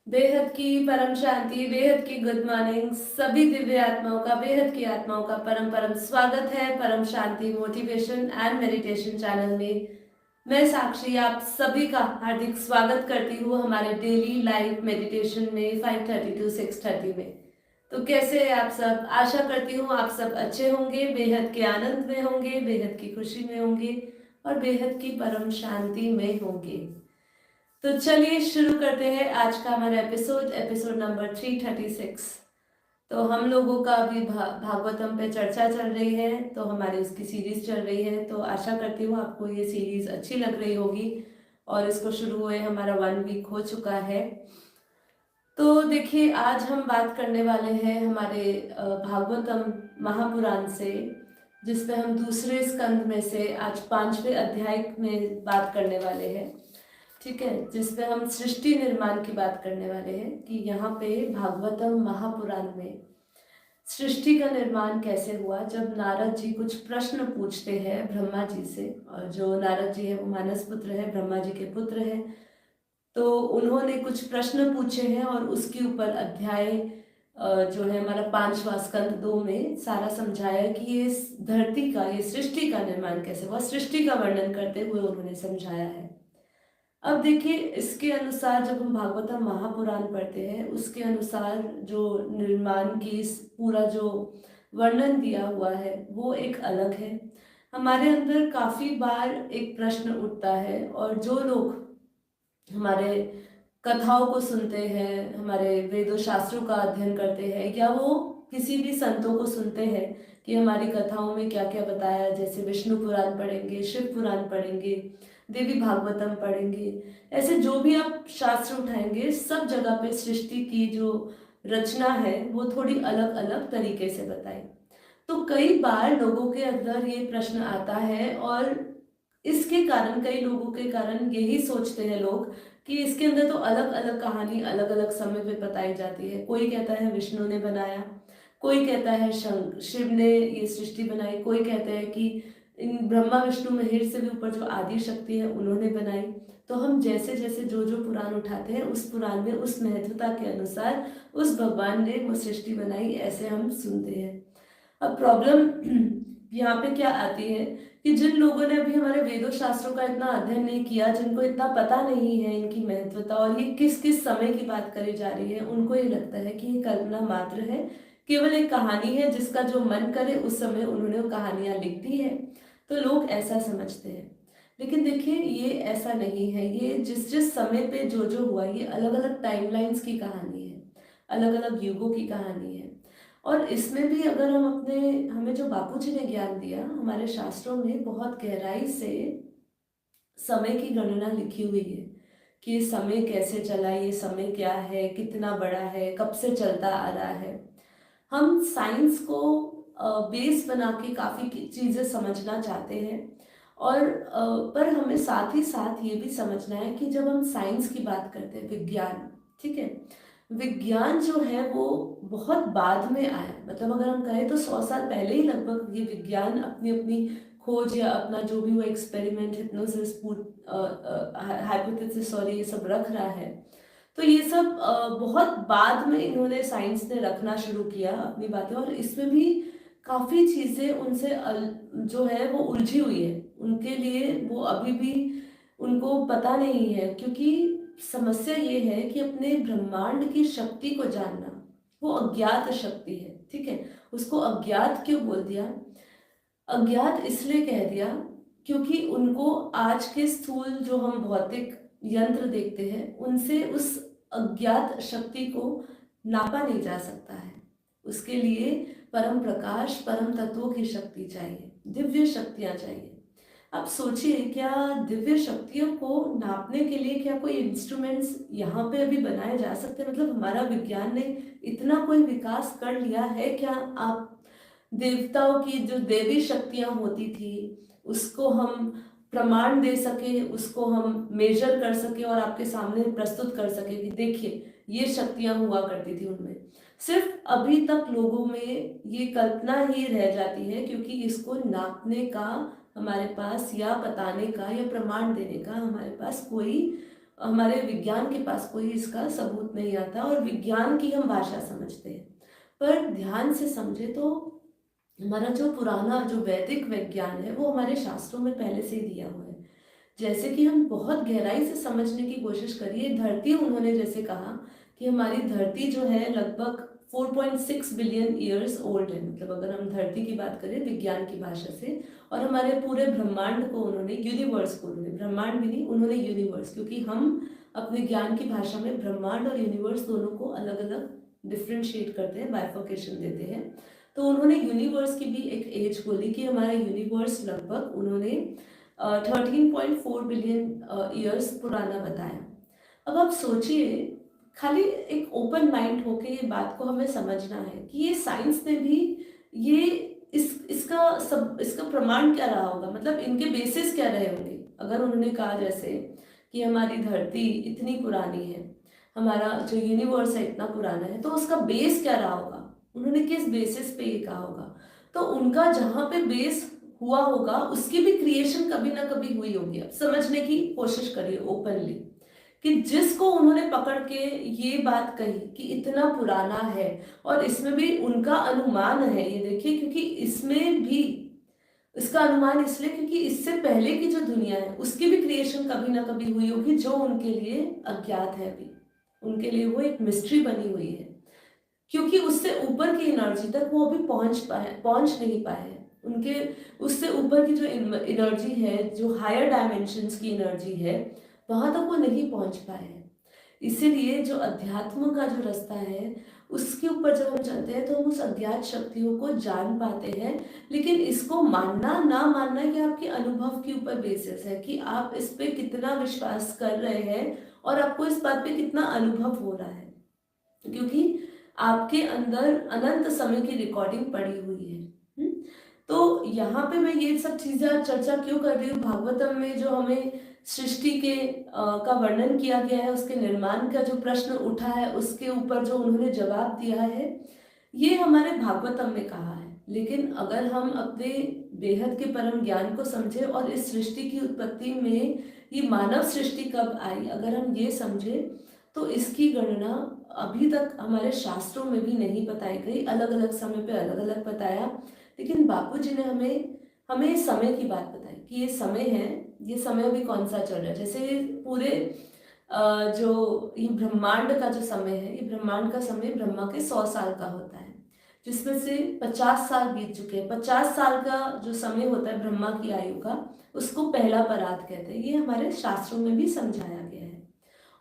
बेहद की परम शांति, बेहद की गुड मॉर्निंग। सभी दिव्य आत्माओं का, बेहद की आत्माओं का परम परम स्वागत है परम शांति मोटिवेशन एंड मेडिटेशन चैनल में। मैं साक्षी आप सभी का हार्दिक स्वागत करती हूँ हमारे डेली लाइव मेडिटेशन में 5:30 to 6:30 में। तो कैसे हैं आप सब? आशा करती हूँ आप सब अच्छे होंगे, बेहद के आनंद में होंगे, बेहद की खुशी में होंगे और बेहद की परम शांति में होंगे। तो चलिए शुरू करते हैं आज का हमारा एपिसोड नंबर 336। तो हम लोगों का अभी भागवतम पे चर्चा चल रही है, तो हमारी उसकी सीरीज चल रही है। तो आशा करती हूँ आपको ये सीरीज अच्छी लग रही होगी और इसको शुरू हुए हमारा 1 वीक हो चुका है। तो देखिए, आज हम बात करने वाले हैं हमारे भागवतम महापुराण से, जिसमें हम दूसरे स्कंद में से आज 5वें अध्याय में बात करने वाले हैं। ठीक है, जिसमें हम सृष्टि निर्माण की बात करने वाले हैं कि यहाँ पे भागवतम महापुराण में सृष्टि का निर्माण कैसे हुआ। जब नारद जी कुछ प्रश्न पूछते हैं ब्रह्मा जी से, और जो नारद जी है वो मानस पुत्र है, ब्रह्मा जी के पुत्र है, तो उन्होंने कुछ प्रश्न पूछे हैं और उसके ऊपर अध्याय जो है हमारा 5वां स्कंद 2 में सारा समझाया कि ये धरती का, ये सृष्टि का निर्माण कैसे हुआ, सृष्टि का वर्णन करते हुए उन्होंने समझाया है। अब देखिए, इसके अनुसार जब हम भागवतम महापुराण पढ़ते हैं, उसके अनुसार जो निर्माण की पूरा जो वर्णन दिया हुआ है वो एक अलग है। हमारे अंदर काफी बार एक प्रश्न उठता है, और जो लोग हमारे कथाओं को सुनते हैं, हमारे वेदों शास्त्रों का अध्ययन करते हैं, या वो किसी भी संतों को सुनते हैं कि हमारी कथाओं में क्या क्या बताया, जैसे विष्णु पुराण पढ़ेंगे, शिव पुराण पढ़ेंगे, देवी भागवतम पढ़ेंगे, ऐसे जो भी आप शास्त्र उठाएंगे, सब जगह पे सृष्टि की जो रचना है वो थोड़ी अलग अलग तरीके से बताई। तो कई बार लोगों के अंदर ये प्रश्न आता है, और इसके कारण, कई लोगों के कारण यही सोचते हैं लोग कि इसके अंदर तो अलग अलग कहानी अलग अलग समय पे बताई जाती है। कोई कहता है विष्णु ने बनाया, कोई कहता है शिव ने ये सृष्टि बनाई, कोई कहता है कि इन ब्रह्मा विष्णु महेश से भी ऊपर जो आदि शक्ति है उन्होंने बनाई। तो हम जैसे जैसे जो जो पुराण उठाते हैं, उस पुराण में उस महत्वता के अनुसार उस भगवान ने वो सृष्टि बनाई, ऐसे हम सुनते हैं। अब प्रॉब्लम यहाँ पे क्या आती है कि जिन लोगों ने अभी हमारे वेदों शास्त्रों का इतना अध्ययन नहीं किया, जिनको इतना पता नहीं है इनकी महत्वता और ये किस किस समय की बात करी जा रही है, उनको ये लगता है कि ये कल्पना मात्र है, केवल एक कहानी है, जिसका जो मन करे उस समय उन्होंने वो कहानियां लिख दी है। तो लोग ऐसा समझते हैं, लेकिन देखिए ये ऐसा नहीं है। ये जिस जिस समय पे जो जो हुआ, ये अलग अलग टाइमलाइंस की कहानी है, अलग अलग युगों की कहानी है। और इसमें भी अगर हम हमें जो बापू जी ने ज्ञान दिया, हमारे शास्त्रों में बहुत गहराई से समय की गणना लिखी हुई है कि ये समय कैसे चला, ये समय क्या है, कितना बड़ा है, कब से चलता आ रहा है। हम साइंस को बेस बना के काफ़ी चीज़ें समझना चाहते हैं, और पर हमें साथ ही साथ ये भी समझना है कि जब हम साइंस की बात करते हैं, विज्ञान, ठीक है, विज्ञान जो है वो बहुत बाद में आया। मतलब अगर हम कहें तो 100 साल पहले ही लगभग ये विज्ञान अपनी अपनी खोज या अपना जो भी वो एक्सपेरिमेंट, हिप्नोसिस, हाइपोथेसिस, सॉरी, ये सब रख रहा है। तो ये सब बहुत बाद में इन्होंने, साइंस ने रखना शुरू किया अपनी बातें, और इसमें भी काफ़ी चीज़ें उनसे जो है वो उलझी हुई है। उनके लिए वो अभी भी उनको पता नहीं है, क्योंकि समस्या ये है कि अपने ब्रह्मांड की शक्ति को जानना वो अज्ञात शक्ति है। ठीक है, उसको अज्ञात क्यों बोल दिया? अज्ञात इसलिए कह दिया क्योंकि उनको आज के स्थूल जो हम भौतिक यंत्र देखते हैं, उनसे उस अज्ञात शक्ति को नापा नहीं जा सकता है। उसके लिए परम प्रकाश, परम तत्वों की शक्ति चाहिए, दिव्य शक्तियां चाहिए। आप सोचिए, क्या दिव्य शक्तियों को नापने के लिए क्या कोई इंस्ट्रूमेंट्स यहाँ पे अभी बनाए जा सकते हैं? मतलब हमारा विज्ञान ने इतना कोई विकास कर लिया है क्या? आप देवताओं की जो देवी शक्तियां होती थी, उसको हम प्रमाण दे सके, उसको हम मेजर कर सके और आपके सामने प्रस्तुत कर सके कि देखिए ये शक्तियां हुआ करती थी उनमें। सिर्फ अभी तक लोगों में ये कल्पना ही रह जाती है, क्योंकि इसको नापने का हमारे पास, या बताने का, या प्रमाण देने का हमारे पास कोई हमारे विज्ञान के पास कोई इसका सबूत नहीं आता और विज्ञान की हम भाषा समझते हैं। पर ध्यान से समझे तो हमारा जो पुराना जो वैदिक विज्ञान है वो हमारे शास्त्रों में पहले से ही दिया हुआ है। जैसे कि हम बहुत गहराई से समझने की कोशिश करिए, धरती उन्होंने जैसे कहा कि हमारी धरती जो है लगभग 4.6 बिलियन ईयर्स ओल्ड है, मतलब अगर हम धरती की बात करें विज्ञान की भाषा से, और हमारे पूरे ब्रह्मांड को उन्होंने, यूनिवर्स को उन्होंने, ब्रह्मांड भी नहीं, उन्होंने यूनिवर्स, क्योंकि हम अपने ज्ञान की भाषा में ब्रह्मांड और यूनिवर्स दोनों को अलग अलग डिफ्रेंशिएट करते हैं, बाइफर्केशन देते हैं। तो उन्होंने यूनिवर्स की भी एक एज बोली कि हमारा यूनिवर्स लगभग उन्होंने 13.4 बिलियन ईयर्स पुराना बताया। अब आप सोचिए, खाली एक ओपन माइंड होके ये बात को हमें समझना है कि ये साइंस ने भी ये इसका प्रमाण क्या रहा होगा, मतलब इनके बेसिस क्या रहे होंगे। अगर उन्होंने कहा जैसे कि हमारी धरती इतनी पुरानी है, हमारा जो यूनिवर्स है इतना पुराना है, तो उसका बेस क्या रहा होगा, उन्होंने किस बेसिस पे ये कहा होगा। तो उनका जहाँ पे बेस हुआ होगा उसकी भी क्रिएशन कभी ना कभी हुई होगी। अब समझने की कोशिश करिए ओपनली कि जिसको उन्होंने पकड़ के ये बात कही कि इतना पुराना है, और इसमें भी उनका अनुमान है, ये देखिए, क्योंकि इसमें भी इसका अनुमान इसलिए क्योंकि इससे पहले की जो दुनिया है उसकी भी क्रिएशन कभी ना कभी हुई होगी, जो उनके लिए अज्ञात है, अभी उनके लिए वो एक मिस्ट्री बनी हुई है, क्योंकि उससे ऊपर की एनर्जी तक वो अभी पहुंच नहीं पाए हैं। उनके उससे ऊपर की जो एनर्जी है, जो हायर डायमेंशंस की एनर्जी है, वहां तक वो नहीं पहुंच पाए हैं। इसीलिए जो अध्यात्म का जो रास्ता है उसके ऊपर जब हम चलते हैं तो हम उस अज्ञात शक्तियों को जान पाते हैं। लेकिन इसको मानना ना मानना ये आपके अनुभव के ऊपर बेसिस है कि आप इस पे कितना विश्वास कर रहे हैं और आपको इस बात पे कितना अनुभव हो रहा है, क्योंकि आपके अंदर अनंत समय की रिकॉर्डिंग पड़ी हुई है। तो यहाँ पे मैं ये सब चीजें चर्चा क्यों कर रही हूँ, भागवतम में जो हमें सृष्टि के का वर्णन किया गया है, उसके निर्माण का जो प्रश्न उठा है, उसके ऊपर जो उन्होंने जवाब दिया है, ये हमारे भागवतम में कहा है। लेकिन अगर हम अपने बेहद के परम ज्ञान को समझे और इस सृष्टि की उत्पत्ति में ये मानव सृष्टि कब आई, अगर हम ये समझे, तो इसकी गणना अभी तक हमारे शास्त्रों में भी नहीं बताई गई। अलग अलग समय पे अलग अलग बताया, लेकिन बापू जी ने हमें समय की बात बताई कि ये समय है, ये समय अभी कौन सा चल रहा है। जैसे पूरे जो ये ब्रह्मांड का जो समय है, ये ब्रह्मांड का समय ब्रह्मा के 100 साल का होता है, जिसमें से 50 साल बीत चुके हैं। 50 साल का जो समय होता है ब्रह्मा की आयु का, उसको पहला परात कहते हैं। ये हमारे शास्त्रों में भी समझाया गया है।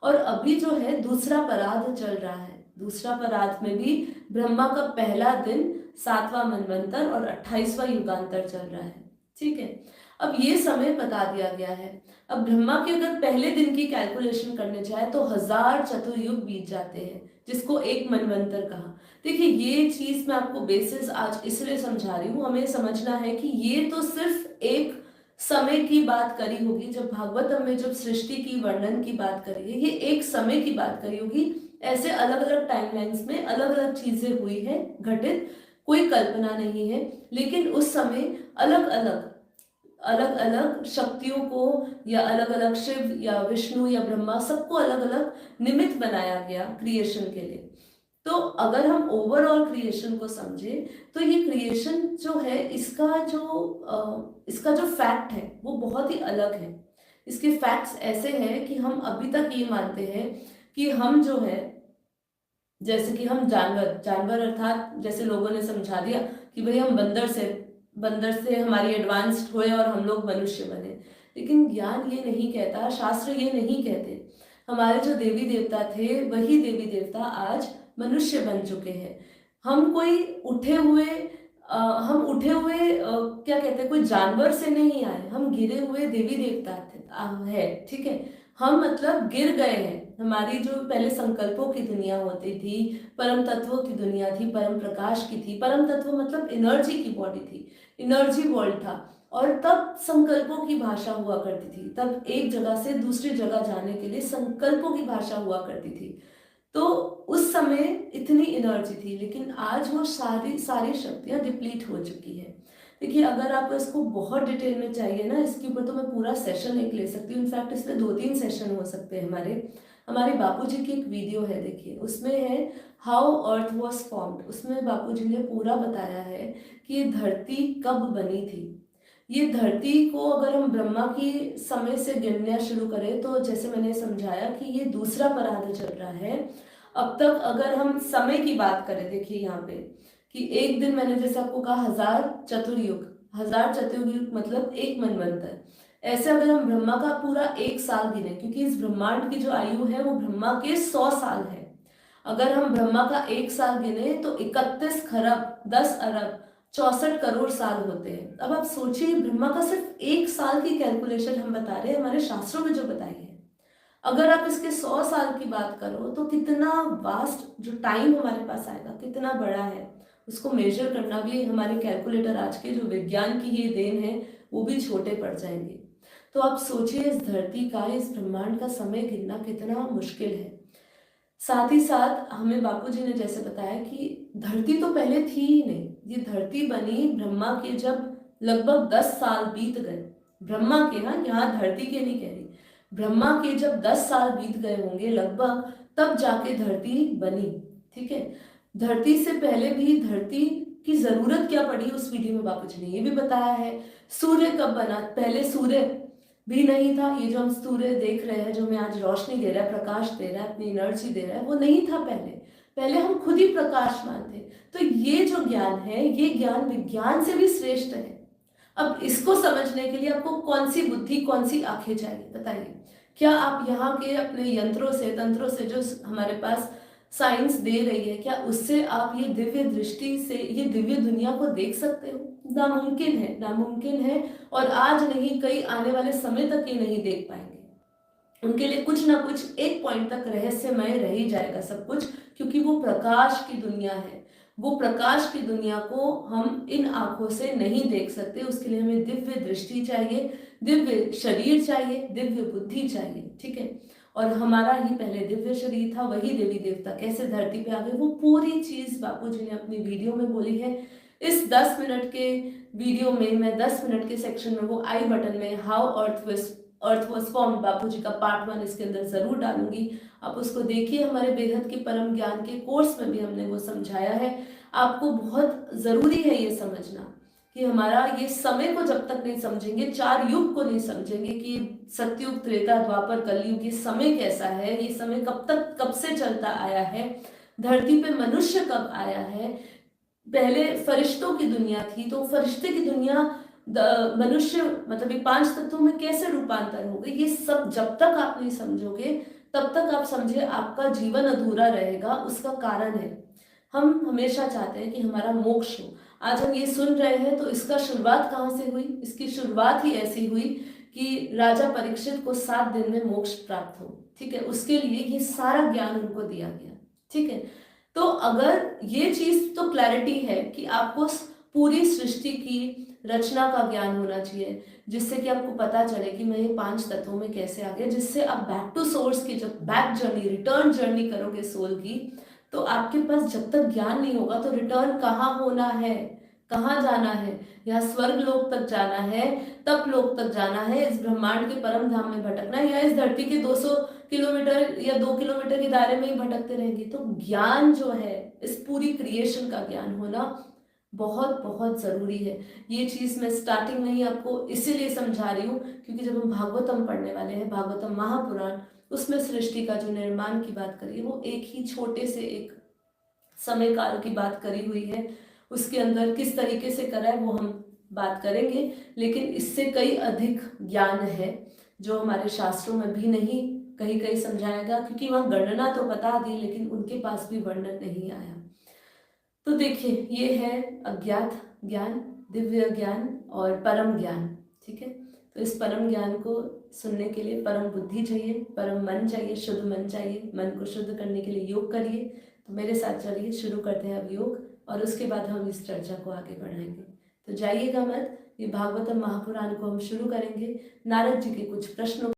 और अभी जो है दूसरा परात चल रहा है। दूसरा परात में भी ब्रह्मा का पहला दिन, 7वां मनवंतर और 28वां युगांतर चल रहा है। ठीक है, अब ये समय बता दिया गया है। अब ब्रह्मा के अगर पहले दिन की कैलकुलेशन करने जाए तो 1000 चतुर्युग बीत जाते हैं, जिसको एक मनवंतर कहा। देखिए, ये चीज मैं आपको बेसिस आज इसलिए समझा रही हूँ, हमें समझना है कि ये तो सिर्फ एक समय की बात करी होगी। जब भागवतम में जब सृष्टि की वर्णन की बात करी है, ये एक समय की बात करी होगी। ऐसे अलग अलग टाइमलाइंस में अलग अलग चीजें हुई है घटित, कोई कल्पना नहीं है। लेकिन उस समय अलग अलग शक्तियों को, या अलग अलग शिव या विष्णु या ब्रह्मा, सबको अलग अलग निमित्त बनाया गया क्रिएशन के लिए। तो अगर हम ओवरऑल क्रिएशन को समझे तो ये क्रिएशन जो है, इसका जो फैक्ट है वो बहुत ही अलग है। इसके फैक्ट्स ऐसे हैं कि हम अभी तक ये मानते हैं कि हम जो है, जैसे कि हम जानवर अर्थात जैसे लोगों ने समझा दिया कि भाई हम बंदर से हमारी एडवांस्ड हुए और हम लोग मनुष्य बने। लेकिन ज्ञान ये नहीं कहता, शास्त्र ये नहीं कहते। हमारे जो देवी देवता थे, वही देवी देवता आज मनुष्य बन चुके हैं। हम कोई उठे हुए क्या कहते हैं, कोई जानवर से नहीं आए, हम गिरे हुए देवी देवता है। ठीक है, हम मतलब गिर गए हैं। हमारी जो पहले संकल्पों की दुनिया होती थी, परम तत्वों की दुनिया थी, परम प्रकाश की थी। परम तत्व मतलब एनर्जी की बॉडी थी, एनर्जी वर्ल्ड था। और तब संकल्पों की भाषा हुआ करती थी। तब एक जगह से दूसरी जगह जाने के लिए संकल्पों की भाषा हुआ करती थी। तो उस समय इतनी एनर्जी थी, लेकिन आज वो सारी शक्तियां डिप्लीट हो चुकी है। देखिए, अगर आपको इसको बहुत डिटेल में चाहिए ना, इसके ऊपर तो मैं पूरा सेशन एक ले सकती हूँ। इनफैक्ट इसमें 2-3 सेशन हो सकते हैं हमारे बापूजी की एक वीडियो है, देखिए उसमें है हाउ अर्थ वॉज फॉर्म्ड। उसमें बापूजी ने पूरा बताया है कि ये धरती कब बनी थी। ये धरती को अगर हम ब्रह्मा की समय से गिनना शुरू करें तो जैसे मैंने समझाया कि ये दूसरा परार्ध चल रहा है। अब तक अगर हम समय की बात करें, देखिए यहाँ पे कि एक दिन, मैंने जैसे आपको कहा 1000 चतुर्युग, 1000 चतुर्युग मतलब एक मनवंतर। ऐसे अगर हम ब्रह्मा का पूरा एक साल गिने, क्योंकि इस ब्रह्मांड की जो आयु है वो ब्रह्मा के 100 साल है। अगर हम ब्रह्मा का एक साल गिने तो 31 खरब 10 अरब 64 करोड़ साल होते हैं। अब आप सोचिए, ब्रह्मा का सिर्फ एक साल की कैलकुलेशन हम बता रहे हैं, हमारे शास्त्रों में जो बताई है। अगर आप इसके 100 साल की बात करो तो कितना वास्ट जो टाइम हमारे पास आएगा, कितना बड़ा है, उसको मेजर करना भी हमारे कैलकुलेटर आज के जो विज्ञान की ये देन है वो भी छोटे पड़ जाएंगे। तो आप सोचिए, इस धरती का, इस ब्रह्मांड का समय गिनना कितना मुश्किल है। साथ ही साथ हमें बापूजी ने जैसे बताया कि धरती तो पहले थी ही नहीं। ये धरती बनी ब्रह्मा के जब लगभग 10 साल बीत गए। ब्रह्मा के, हाँ, यहाँ धरती के नहीं कह रही, ब्रह्मा के जब 10 साल बीत गए होंगे लगभग, तब जाके धरती बनी। ठीक है, धरती से पहले भी धरती की जरूरत क्या पड़ी उस वीडियो में बापूजी ने ये भी बताया है। सूर्य कब बना, पहले सूर्य भी नहीं था। ये जो हम सूर्य देख रहे हैं, जो हमें आज रोशनी दे रहा है, प्रकाश दे रहा है, अपनी एनर्जी दे रहा है, वो नहीं था पहले। पहले हम खुद ही प्रकाशमान थे। तो ये जो ज्ञान है, ये ज्ञान विज्ञान से भी श्रेष्ठ है। अब इसको समझने के लिए आपको कौन सी बुद्धि, कौन सी आंखें चाहिए, बताइए। क्या आप यहाँ के अपने यंत्रों से, तंत्रों से, जो हमारे पास साइंस दे रही है, क्या उससे आप ये दिव्य दृष्टि से ये दिव्य दुनिया को देख सकते हो? नामुमकिन है, नामुमकिन है। और आज नहीं, कई आने वाले समय तक ये नहीं देख पाएंगे। उनके लिए कुछ ना कुछ एक पॉइंट तक रहस्यमय रह ही जाएगा सब कुछ, क्योंकि वो प्रकाश की दुनिया है। वो प्रकाश की दुनिया को हम इन आंखों से नहीं देख सकते। उसके लिए हमें दिव्य दृष्टि चाहिए, दिव्य शरीर चाहिए, दिव्य बुद्धि चाहिए। ठीक है, और हमारा ही पहले दिव्य शरीर था, वही देवी देवता कैसे धरती पे आ गए, वो पूरी चीज बापूजी ने अपनी वीडियो में बोली है। इस 10 मिनट के वीडियो में मैं 10 मिनट के सेक्शन में वो आई बटन में हाउ अर्थ वॉज फॉर्म्ड बापूजी का पार्ट 1 इसके अंदर जरूर डालूंगी। आप उसको देखिए। हमारे बेहद के परम ज्ञान के कोर्स में भी हमने वो समझाया है। आपको बहुत जरूरी है ये समझना कि हमारा ये समय को जब तक नहीं समझेंगे, 4 युग को नहीं समझेंगे कि सतयुग, त्रेता, द्वापर, कलयुग, ये समय कैसा है, ये समय कब तक, कब से चलता आया है, धरती पे मनुष्य कब आया है, पहले फरिश्तों की दुनिया थी तो फरिश्ते की दुनिया मनुष्य, मतलब ये 5 तत्वों में कैसे रूपांतर हो गई, ये सब जब तक आप नहीं समझोगे तब तक आप समझे आपका जीवन अधूरा रहेगा। उसका कारण है, हम हमेशा चाहते हैं कि हमारा मोक्ष हो। आज हम ये सुन रहे हैं तो इसका शुरुआत कहाँ से हुई? इसकी शुरुआत ही ऐसी हुई कि राजा परीक्षित को 7 दिन में मोक्ष प्राप्त हो। ठीक है, उसके लिए ये सारा ज्ञान उनको दिया गया। ठीक है, तो अगर ये चीज तो क्लैरिटी है कि आपको पूरी सृष्टि की रचना का ज्ञान होना चाहिए, जिससे कि आपको पता चले कि मैं ये 5 तत्वों में कैसे आ गया, जिससे आप बैक टू सोर्स की जब बैक जर्नी, रिटर्न जर्नी करोगे सोल की, तो आपके पास जब तक ज्ञान नहीं होगा तो रिटर्न कहाँ होना है, कहाँ जाना है? या स्वर्ग लोक तक जाना है, तप लोक तक जाना है, इस ब्रह्मांड के परम धाम में भटकना है, या इस धरती के 200 किलोमीटर या 2 किलोमीटर के दायरे में ही भटकते रहेंगे। तो ज्ञान जो है, इस पूरी क्रिएशन का ज्ञान होना बहुत बहुत जरूरी है। ये चीज मैं स्टार्टिंग में ही आपको इसीलिए समझा रही हूँ क्योंकि जब हम भागवतम पढ़ने वाले हैं, भागवतम महापुराण, उसमें सृष्टि का जो निर्माण की बात करिए, वो एक ही छोटे से एक समय काल की बात करी हुई है। उसके अंदर किस तरीके से करा है वो हम बात करेंगे, लेकिन इससे कई अधिक ज्ञान है जो हमारे शास्त्रों में भी नहीं कहीं कहीं समझाएगा, क्योंकि वहाँ गणना तो बता दी लेकिन उनके पास भी वर्णन नहीं आया। तो देखिए, ये है अज्ञात ज्ञान, दिव्य ज्ञान और परम ज्ञान। ठीक है, तो इस परम ज्ञान को सुनने के लिए परम बुद्धि चाहिए, परम मन चाहिए, शुद्ध मन चाहिए। मन को शुद्ध करने के लिए योग करिए। तो मेरे साथ चलिए, शुरू करते हैं अब योग, और उसके बाद हम इस चर्चा को आगे बढ़ाएंगे। तो जाइएगा मत, ये भागवतम महापुराण को हम शुरू करेंगे। नारद जी के कुछ प्रश्नों